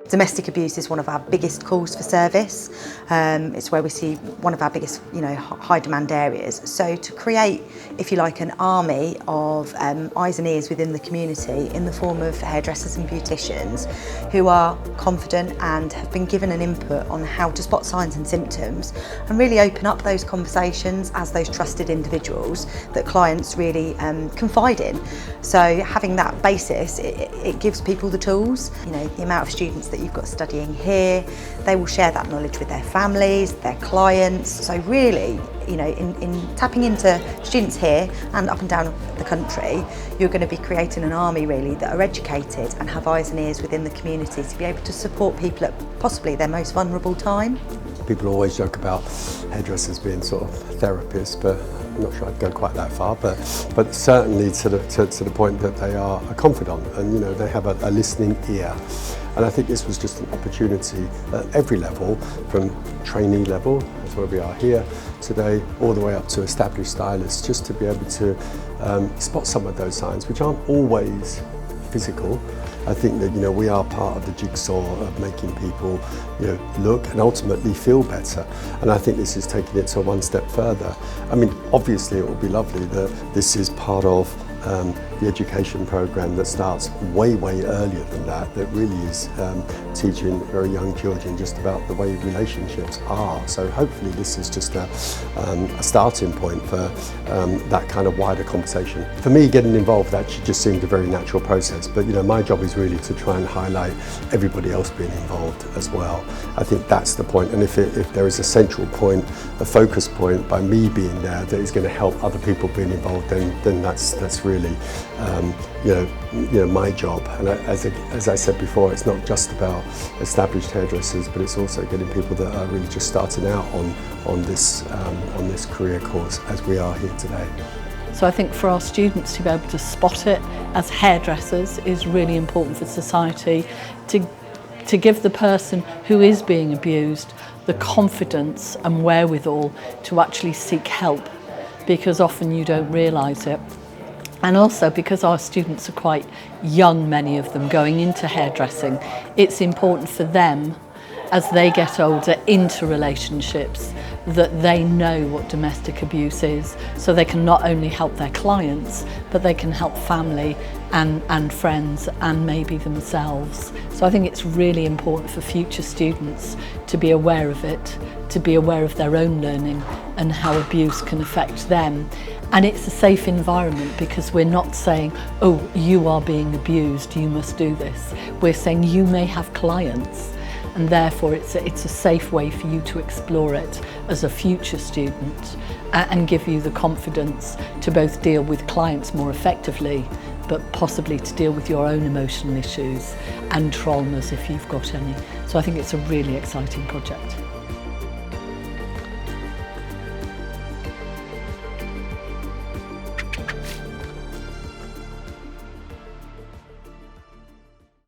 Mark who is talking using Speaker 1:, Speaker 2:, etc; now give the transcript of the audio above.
Speaker 1: Domestic abuse is one of our biggest calls for service. It's where we see one of our biggest, high demand areas. So to create, if you like, an army of eyes and ears within the community in the form of hairdressers and beauticians who are confident and have been given an input on how to spot signs and symptoms and really open up those conversations as those trusted individuals that clients really confide in. So having that basis, it gives people the tools. The amount of students that you've got studying here, they will share that knowledge with their families, their clients. So really, in tapping into students here and up and down the country, you're going to be creating an army really that are educated and have eyes and ears within the community to be able to support people at possibly their most vulnerable time.
Speaker 2: People always joke about hairdressers being sort of therapists, but I'm not sure I'd go quite that far, but certainly to the point that they are a confidant and they have a listening ear. And I think this was just an opportunity at every level, from trainee level, that's where we are here today, all the way up to established stylists, just to be able to spot some of those signs, which aren't always physical. I think that we are part of the jigsaw of making people look and ultimately feel better, and I think this is taking it to one step further. I mean, obviously it would be lovely that this is part of the education program that starts way earlier than that really is teaching very young children just about the way relationships are. So hopefully this is just a starting point for that kind of wider conversation. For me, getting involved actually just seemed a very natural process, but my job is really to try and highlight everybody else being involved as well. I think that's the point, and if there is a central point, a focus point by me being there that is going to help other people being involved, then that's really my job. And as I said before, it's not just about established hairdressers, but it's also getting people that are really just starting out on this career course as we are here today.
Speaker 3: So I think for our students to be able to spot it as hairdressers is really important for society, to give the person who is being abused the confidence and wherewithal to actually seek help, because often you don't realise it. And also because our students are quite young, many of them going into hairdressing, it's important for them as they get older into relationships that they know what domestic abuse is, so they can not only help their clients, but they can help family and friends and maybe themselves. So I think it's really important for future students to be aware of it, to be aware of their own learning and how abuse can affect them. And it's a safe environment, because we're not saying, oh, you are being abused, you must do this. We're saying you may have clients, and therefore it's a safe way for you to explore it as a future student and give you the confidence to both deal with clients more effectively, but possibly to deal with your own emotional issues and traumas if you've got any. So I think it's a really exciting project.